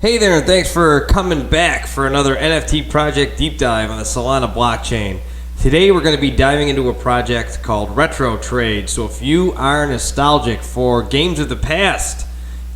Hey there, and thanks for coming back for another NFT project deep dive on the Solana blockchain. Today we're going to be diving into a project called RetroTrades. So if you are nostalgic for games of the past,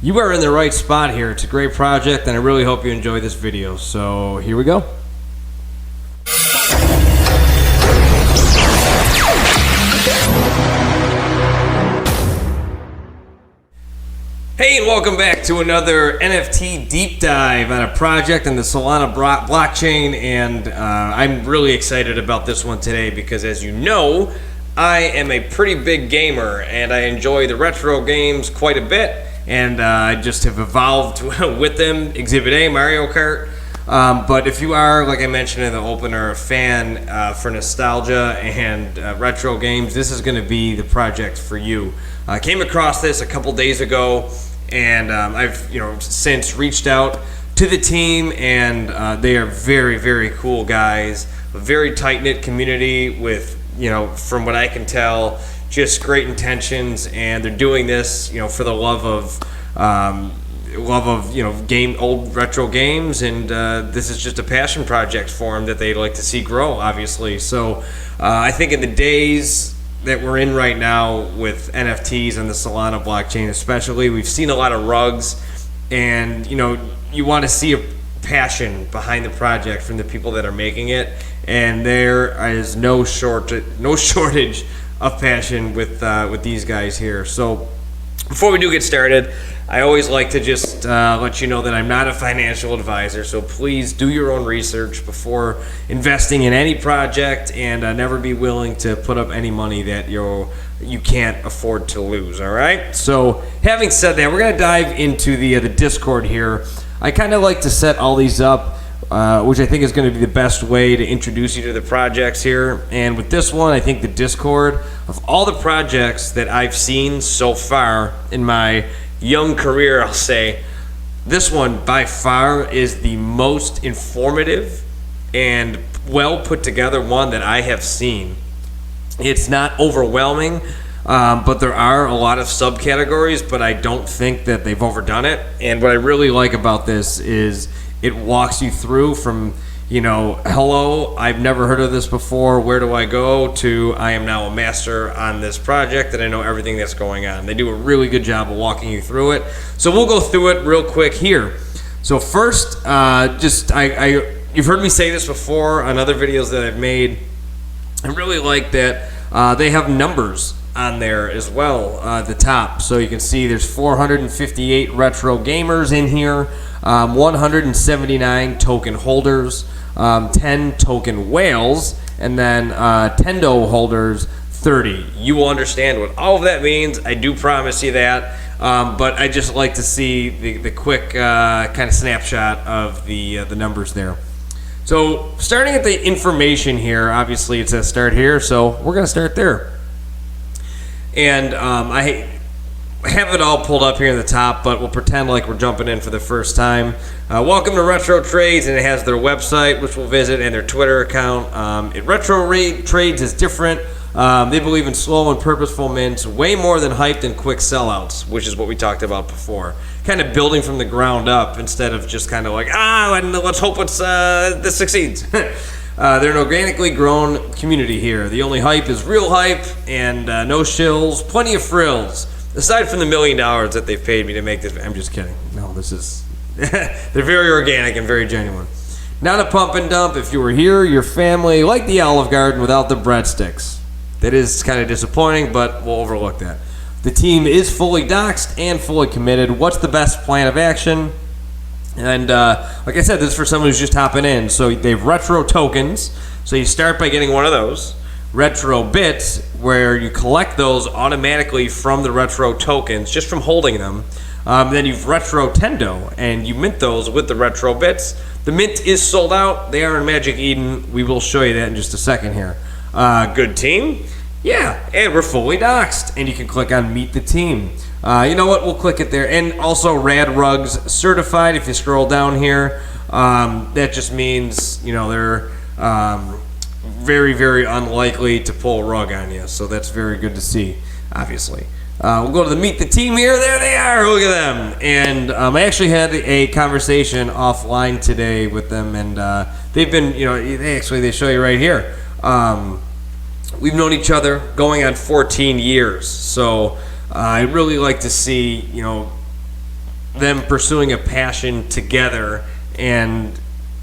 you are in the right spot here. It's a great project, and I really hope you enjoy this video. So here we go. Hey, and welcome back to another NFT deep dive on a project in the Solana blockchain, and I'm really excited about this one today because, as you know, I am a pretty big gamer and I enjoy the retro games quite a bit, and I just have evolved with them. Exhibit A, Mario Kart. But if you are, like I mentioned in the opener, a fan for nostalgia and retro games, this is going to be the project for you. I came across this a couple days ago, and I've since reached out to the team, and they are very, very cool guys. A very tight-knit community with, from what I can tell, just great intentions, and they're doing this, for the love of old retro games, and this is just a passion project for them that they'd like to see grow, obviously. So I think in the days that we're in right now with NFTs and the Solana blockchain especially, we've seen a lot of rugs, and you want to see a passion behind the project from the people that are making it, and there is no shortage of passion with these guys here. So before we do get started, I always like to just let you know that I'm not a financial advisor, so please do your own research before investing in any project, and never be willing to put up any money that you can't afford to lose, all right? So having said that, we're going to dive into the Discord here. I kind of like to set all these up, which I think is going to be the best way to introduce you to the projects here. And with this one, I think the Discord, of all the projects that I've seen so far in my young career, I'll say, this one by far is the most informative and well put together one that I have seen. It's not overwhelming, but there are a lot of subcategories, but I don't think that they've overdone it. And what I really like about this is it walks you through from, hello, I've never heard of this before, where do I go, to I am now a master on this project and I know everything that's going on. They do a really good job of walking you through it. So we'll go through it real quick here. So first, you've heard me say this before on other videos that I've made. I really like that they have numbers on there as well at the top. So you can see there's 458 retro gamers in here, 179 token holders, 10 token whales, and then Tendo holders 30. You will understand what all of that means. I do promise you that. But I just like to see the quick kind of snapshot of the numbers there. So starting at the information here, obviously it says start here, so we're going to start there. And I have it all pulled up here in the top, but we'll pretend like we're jumping in for the first time. Welcome to RetroTrades, and it has their website, which we'll visit, and their Twitter account. RetroTrades is different. They believe in slow and purposeful mints, way more than hyped and quick sellouts, which is what we talked about before. Kind of building from the ground up instead of just kind of like, let's hope this succeeds. They're an organically grown community here. The only hype is real hype, and no shills, plenty of frills. Aside from the $1 million that they've paid me to make this, I'm just kidding. No, this is, they're very organic and very genuine. Not a pump and dump. If you were here, your family, like the Olive Garden without the breadsticks. That is kind of disappointing, but we'll overlook that. The team is fully doxed and fully committed. What's the best plan of action? And like I said, this is for someone who's just hopping in. So they have retro tokens. So you start by getting one of those. Retro bits, where you collect those automatically from the retro tokens, just from holding them. Then you've retro Tendo, and you mint those with the retro bits. The mint is sold out. They are in Magic Eden. We will show you that in just a second here. Good team. Yeah, and we're fully doxed, and you can click on Meet the Team. You know what? We'll click it there. And also Rad Rugs certified. If you scroll down here, that just means they're very, very unlikely to pull a rug on you. So that's very good to see, obviously. We'll go to the meet the team here. There they are. Look at them. And I actually had a conversation offline today with them, and they've been, they show you right here. We've known each other going on 14 years. So I'd really like to see, them pursuing a passion together, and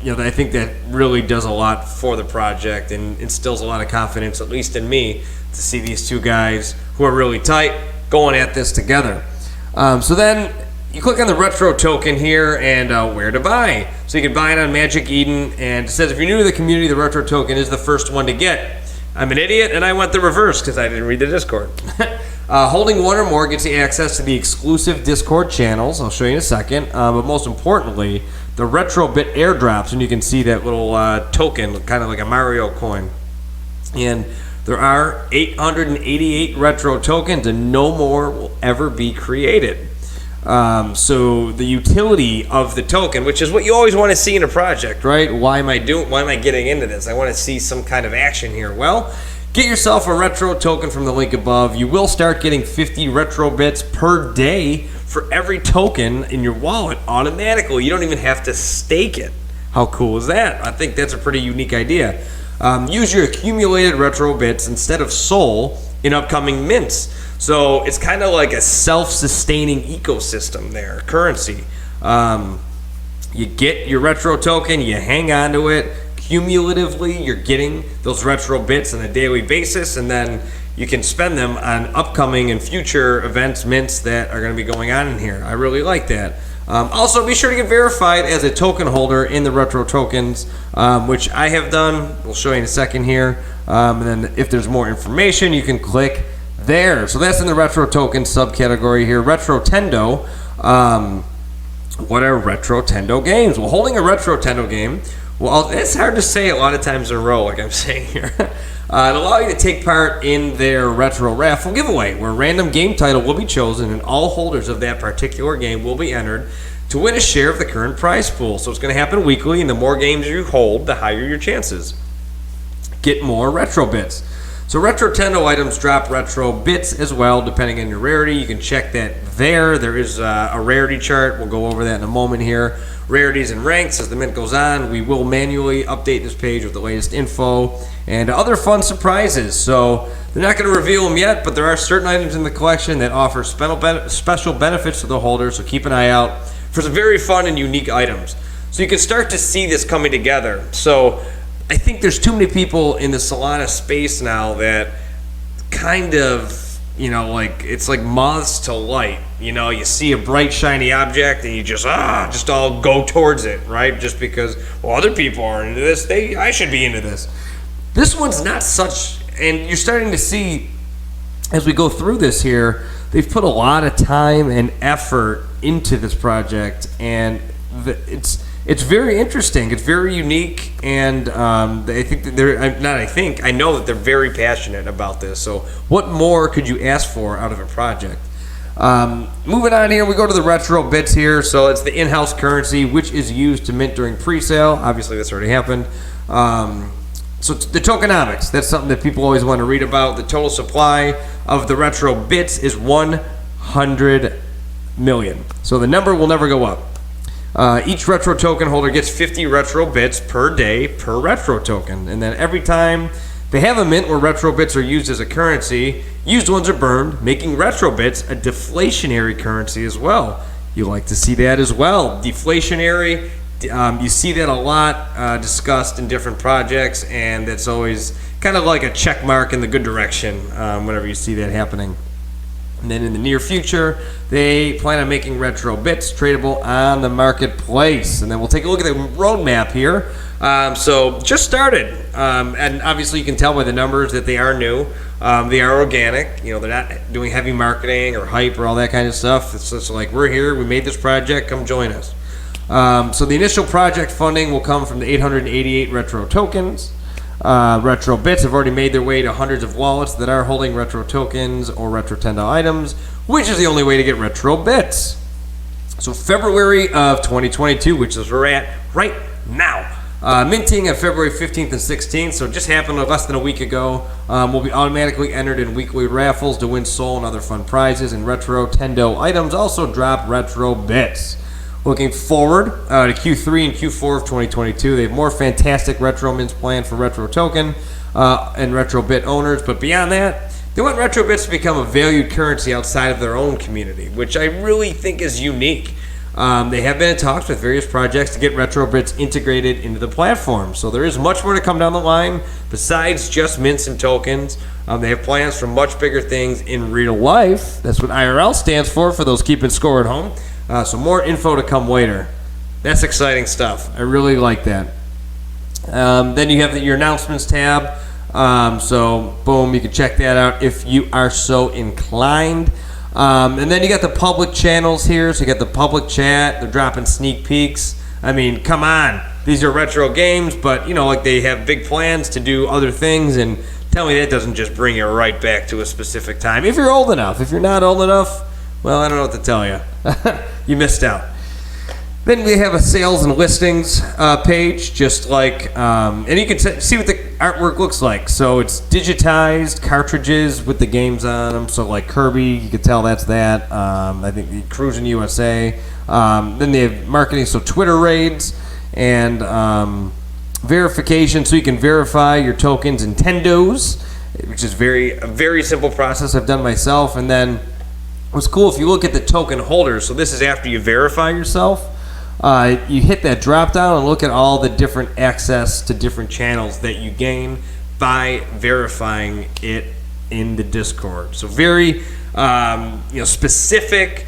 I think that really does a lot for the project and instills a lot of confidence, at least in me, to see these two guys who are really tight going at this together. So then you click on the retro token here and where to buy. So you can buy it on Magic Eden, and it says if you're new to the community, the retro token is the first one to get. I'm an idiot, and I went the reverse because I didn't read the Discord. Holding one or more gets you access to the exclusive Discord channels. I'll show you in a second. But most importantly, the retro bit airdrops, and you can see that little token, kind of like a Mario coin. And there are 888 retro tokens, and no more will ever be created. So the utility of the token, which is what you always want to see in a project, right? Why am I getting into this? I want to see some kind of action here. Well, get yourself a retro token from the link above. You will start getting 50 retro bits per day for every token in your wallet automatically. You don't even have to stake it. How cool is that? I think that's a pretty unique idea. Use your accumulated retro bits instead of Sol in upcoming mints. So it's kind of like a self-sustaining ecosystem there, currency. You get your retro token, you hang on to it. Cumulatively, you're getting those retro bits on a daily basis, and then you can spend them on upcoming and future events, mints that are going to be going on in here. I really like that. Also, be sure to get verified as a token holder in the retro tokens, which I have done. We'll show you in a second here. And then if there's more information, you can click there. So that's in the retro token subcategory here. Retro Tendo. What are retro Tendo games? Well, holding a retro Tendo game, well, it's hard to say a lot of times in a row, like I'm saying here. It allows you to take part in their retro raffle giveaway, where a random game title will be chosen, and all holders of that particular game will be entered to win a share of the current prize pool. So it's going to happen weekly, and the more games you hold, the higher your chances. Get more retro bits. So retro Tendo items drop retro bits as well, depending on your rarity. You can check that there. There is a rarity chart. We'll go over that in a moment here. Rarities and ranks as the mint goes on. We will manually update this page with the latest info and other fun surprises. So they're not going to reveal them yet, but there are certain items in the collection that offer special benefits to the holder. So keep an eye out for some very fun and unique items. So you can start to see this coming together. So I think there's too many people in the Solana space now that kind of, it's like moths to light. You see a bright, shiny object and you just all go towards it, right? Just because, other people are into this, I should be into this. This one's not such, and you're starting to see, as we go through this here, they've put a lot of time and effort into this project, and it's very interesting. It's very unique, and I think that I know that they're very passionate about this. So what more could you ask for out of a project? Moving on here, we go to the retro bits here. So it's the in-house currency, which is used to mint during pre-sale. Obviously, this already happened. So the tokenomics, that's something that people always want to read about. The total supply of the retro bits is 100 million. So the number will never go up. Each retro token holder gets 50 retro bits per day per retro token. And then every time they have a mint where retro bits are used as a currency, used ones are burned, making retro bits a deflationary currency as well. You like to see that as well. Deflationary, you see that a lot discussed in different projects, and that's always kind of like a check mark in the good direction whenever you see that happening. And then in the near future, they plan on making retro bits tradable on the marketplace. And then we'll take a look at the roadmap here. So just started, and obviously you can tell by the numbers that they are new. They are organic. They're not doing heavy marketing or hype or all that kind of stuff. It's just like, we're here, we made this project, come join us. So the initial project funding will come from the 888 retro tokens. Retro bits have already made their way to hundreds of wallets that are holding retro tokens or retro Tendo items, which is the only way to get retro bits. So February of 2022, which is where we're at right now, Minting on February 15th and 16th, so it just happened less than a week ago. Will be automatically entered in weekly raffles to win Sol and other fun prizes, and RetroTendo items also drop retro bits. Looking forward to Q3 and Q4 of 2022, they have more fantastic retro mints planned for Retro Token and Retro Bit owners, but beyond that, they want retro bits to become a valued currency outside of their own community, which I really think is unique. They have been in talks with various projects to get retro bits integrated into the platform. So there is much more to come down the line besides just mints and tokens. They have plans for much bigger things in real life. That's what IRL stands for those keeping score at home. So more info to come later. That's exciting stuff. I really like that. Then you have your announcements tab. So boom, you can check that out if you are so inclined. And then you got the public channels here. So you got the public chat. They're dropping sneak peeks. I mean, come on. These are retro games, but like they have big plans to do other things. And tell me that doesn't just bring you right back to a specific time. If you're old enough. If you're not old enough, well, I don't know what to tell you. You missed out. Then we have a sales and listings page, just like, and you can see what the artwork looks like. So it's digitized cartridges with the games on them. So like Kirby, you can tell that's that. I think the Cruising USA. Then they have marketing, so Twitter raids and verification, so you can verify your tokens in Tendos, which is a very simple process I've done myself. And then what's cool, if you look at the token holders, so this is after you verify yourself. You hit that drop down and look at all the different access to different channels that you gain by verifying it in the Discord. So very specific,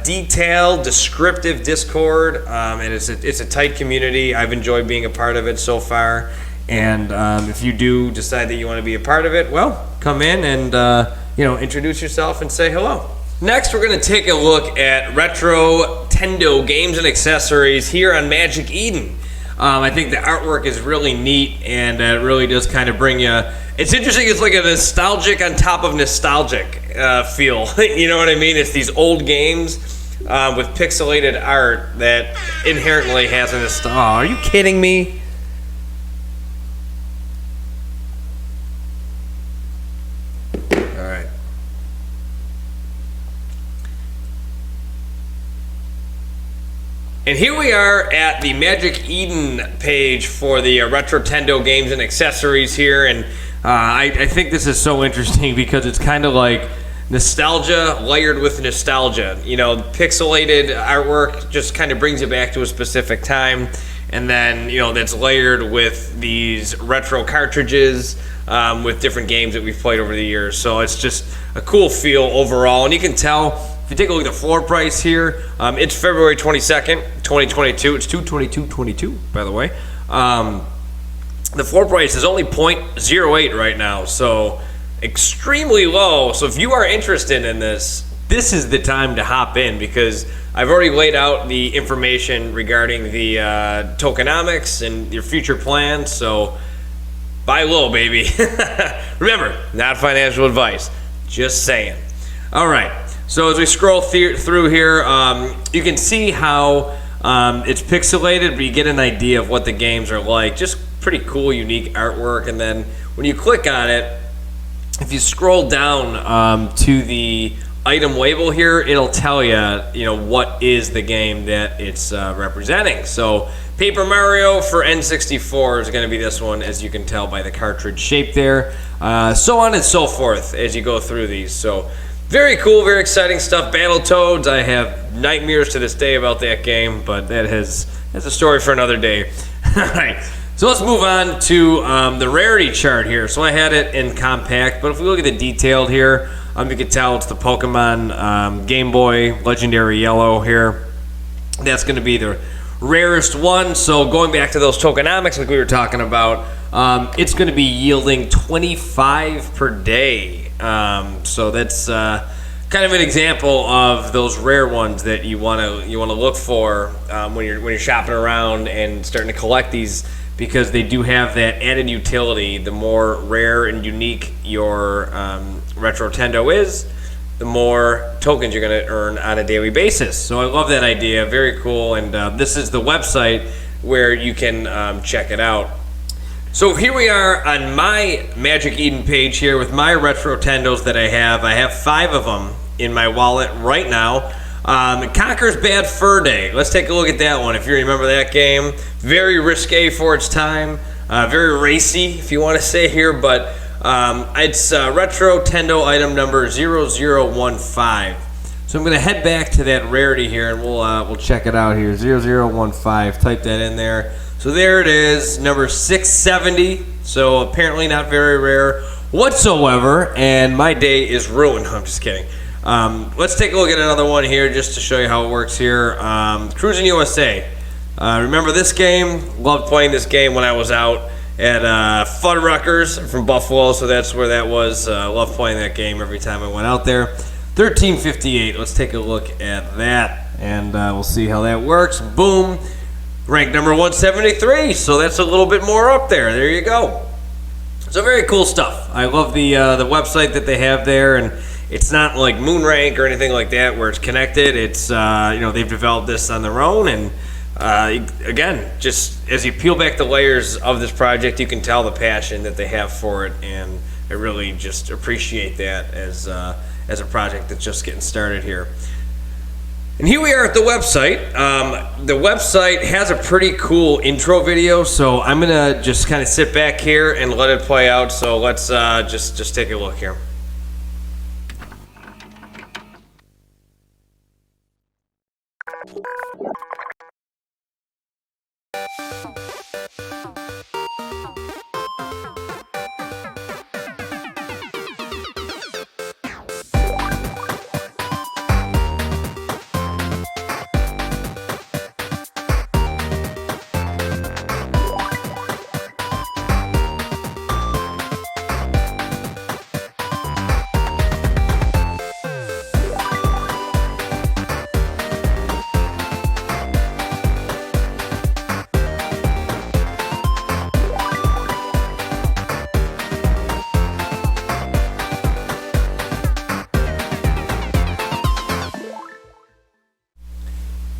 detailed, descriptive Discord, and it's a tight community. I've enjoyed being a part of it so far. And if you do decide that you want to be a part of it, well, come in and introduce yourself and say hello. Next, we're going to take a look at RetroTendo games and accessories here on Magic Eden. I think the artwork is really neat, and it really does kind of bring you... It's interesting, it's like a nostalgic on top of nostalgic feel. You know what I mean? It's these old games with pixelated art that inherently has a nostalgia. Oh, are you kidding me? And here we are at the Magic Eden page for the RetroTendo games and accessories here, and I think this is so interesting because it's kind of like nostalgia layered with nostalgia. Pixelated artwork just kind of brings you back to a specific time, and then that's layered with these retro cartridges with different games that we've played over the years. So it's just a cool feel overall, and you can tell. If you take a look at the floor price here, it's February 22nd, 2022. It's 2/22/22, by the way. The floor price is only 0.08 right now, so extremely low. So if you are interested in this is the time to hop in, because I've already laid out the information regarding the tokenomics and your future plans. So buy low, baby. Remember, not financial advice. Just saying. All right. So as we scroll through here, you can see how it's pixelated, but you get an idea of what the games are like. Just pretty cool, unique artwork. And then when you click on it, if you scroll down to the item label here, it'll tell you, what is the game that it's representing. So Paper Mario for N64 is going to be this one, as you can tell by the cartridge shape there. So on and so forth as you go through these. So very cool, very exciting stuff. Battletoads, I have nightmares to this day about that game, but that's a story for another day. All right, so let's move on to the rarity chart here. So I had it in compact, but if we look at the detailed here, you can tell it's the Pokemon Game Boy Legendary Yellow here. That's going to be the rarest one. So going back to those tokenomics like we were talking about, it's going to be yielding 25 per day. So that's kind of an example of those rare ones that you want to look for when you're shopping around and starting to collect these, because they do have that added utility. The more rare and unique your RetroTendo is, the more tokens you're going to earn on a daily basis. So I love that idea. Very cool. And this is the website where you can check it out. So here we are on my Magic Eden page here with my Retro Tendos that I have. I have 5 of them in my wallet right now. Conker's Bad Fur Day. Let's take a look at that one. If you remember that game, very risque for its time, very racy, if you want to say here, but it's Retro Tendo item number 0015. So I'm going to head back to that rarity here, and we'll check it out here. 0015. Type that in there. So there it is, number 670. So apparently not very rare whatsoever, and my day is ruined. I'm just kidding. Let's take a look at another one here just to show you how it works here. Cruising USA. Remember this game? Loved playing this game when I was out at Fuddruckers from Buffalo, so that's where that was. Loved playing that game every time I went out there. 1358. Let's take a look at that, and we'll see how that works. Boom. Ranked number 173, so that's a little bit more up there. There you go. So very cool stuff. I love the website that they have there, and it's not like Moonrank or anything like that where it's connected. It's they've developed this on their own, and again, just as you peel back the layers of this project, you can tell the passion that they have for it, and I really just appreciate that as a project that's just getting started here. And here we are at the website. The website has a pretty cool intro video, so I'm gonna just kind of sit back here and let it play out. So let's just take a look here.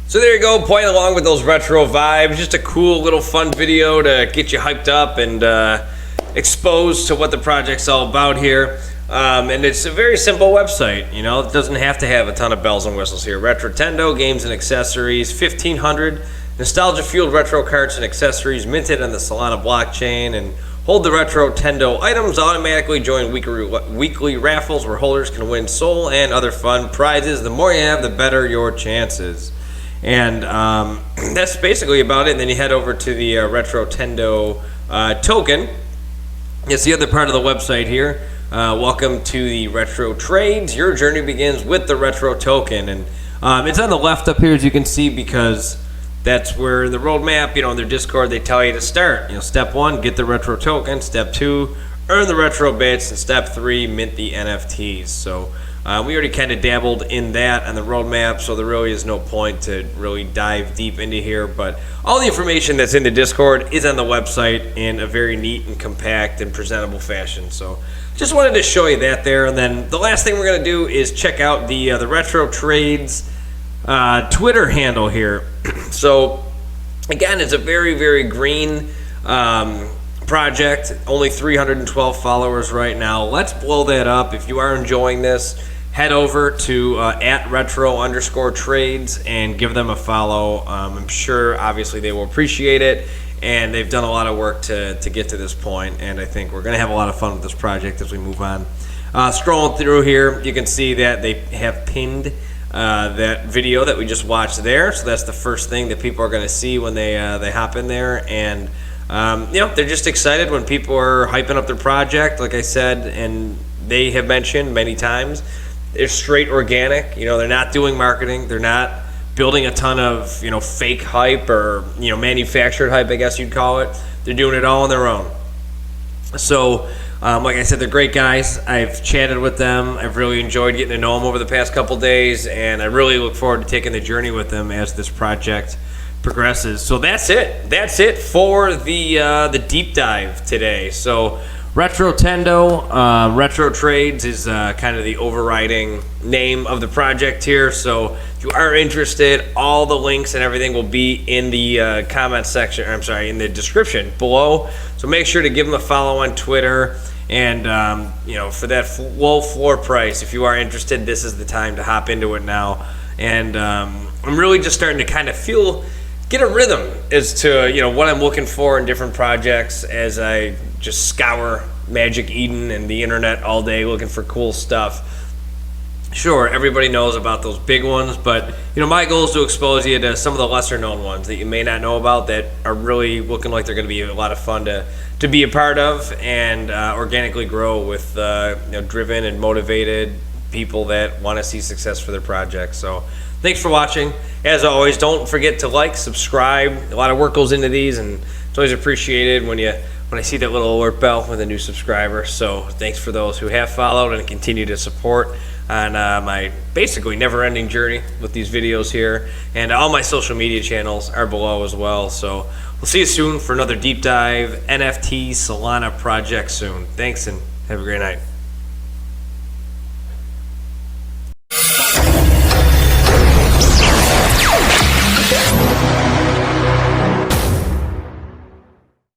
So there you go, playing along with those retro vibes. Just a cool little fun video to get you hyped up and exposed to what the project's all about here. And it's a very simple website, you know, it doesn't have to have a ton of bells and whistles here. Retro Tendo, games and accessories, 1,500 nostalgia-fueled retro cards and accessories minted on the Solana blockchain, and hold the Retro Tendo items automatically join weekly raffles where holders can win soul and other fun prizes. The more you have, the better your chances. And that's basically about it. And then you head over to the Retro Tendo token. It's the other part of the website here. Welcome to the RetroTrades. Your journey begins with the Retro token. And it's on the left up here, as you can see, because that's where the roadmap, in their Discord, they tell you to start. Step 1, get the Retro token. Step 2, earn the Retro bits. And Step 3, mint the NFTs. So we already kind of dabbled in that on the roadmap, so there really is no point to really dive deep into here. But all the information that's in the Discord is on the website in a very neat and compact and presentable fashion. So just wanted to show you that there. And then the last thing we're going to do is check out the RetroTrades Twitter handle here. So again, it's a very, very green project. Only 312 followers right now. Let's blow that up. If you are enjoying this, head over to at retro_trades and give them a follow. I'm sure, obviously, they will appreciate it, and they've done a lot of work to get to this point, and I think we're going to have a lot of fun with this project as we move on. Scrolling through here, you can see that they have pinned that video that we just watched there, so that's the first thing that people are going to see when they hop in there. And they're just excited when people are hyping up their project, like I said, and they have mentioned many times. They're straight organic. They're not doing marketing. They're not building a ton of fake hype or manufactured hype, I guess you'd call it. They're doing it all on their own. So like I said, they're great guys. I've chatted with them. I've really enjoyed getting to know them over the past couple days, and I really look forward to taking the journey with them as this project progresses. So that's it. That's it for the deep dive today. So RetroTendo, RetroTrades is kind of the overriding name of the project here. So if you are interested, all the links and everything will be in the comment section. I'm sorry, in the description below. So make sure to give them a follow on Twitter. And for that low floor price, if you are interested, this is the time to hop into it now. And I'm really just starting to kind of get a rhythm as to what I'm looking for in different projects as I just scour Magic Eden and the internet all day looking for cool stuff. Sure, everybody knows about those big ones, but my goal is to expose you to some of the lesser known ones that you may not know about that are really looking like they're going to be a lot of fun to be a part of and organically grow with driven and motivated people that want to see success for their projects. So thanks for watching. As always, don't forget to like, subscribe. A lot of work goes into these, and it's always appreciated when I see that little alert bell with a new subscriber. So thanks for those who have followed and continue to support on my basically never-ending journey with these videos here. And all my social media channels are below as well. So we'll see you soon for another deep dive NFT Solana project soon. Thanks, and have a great night.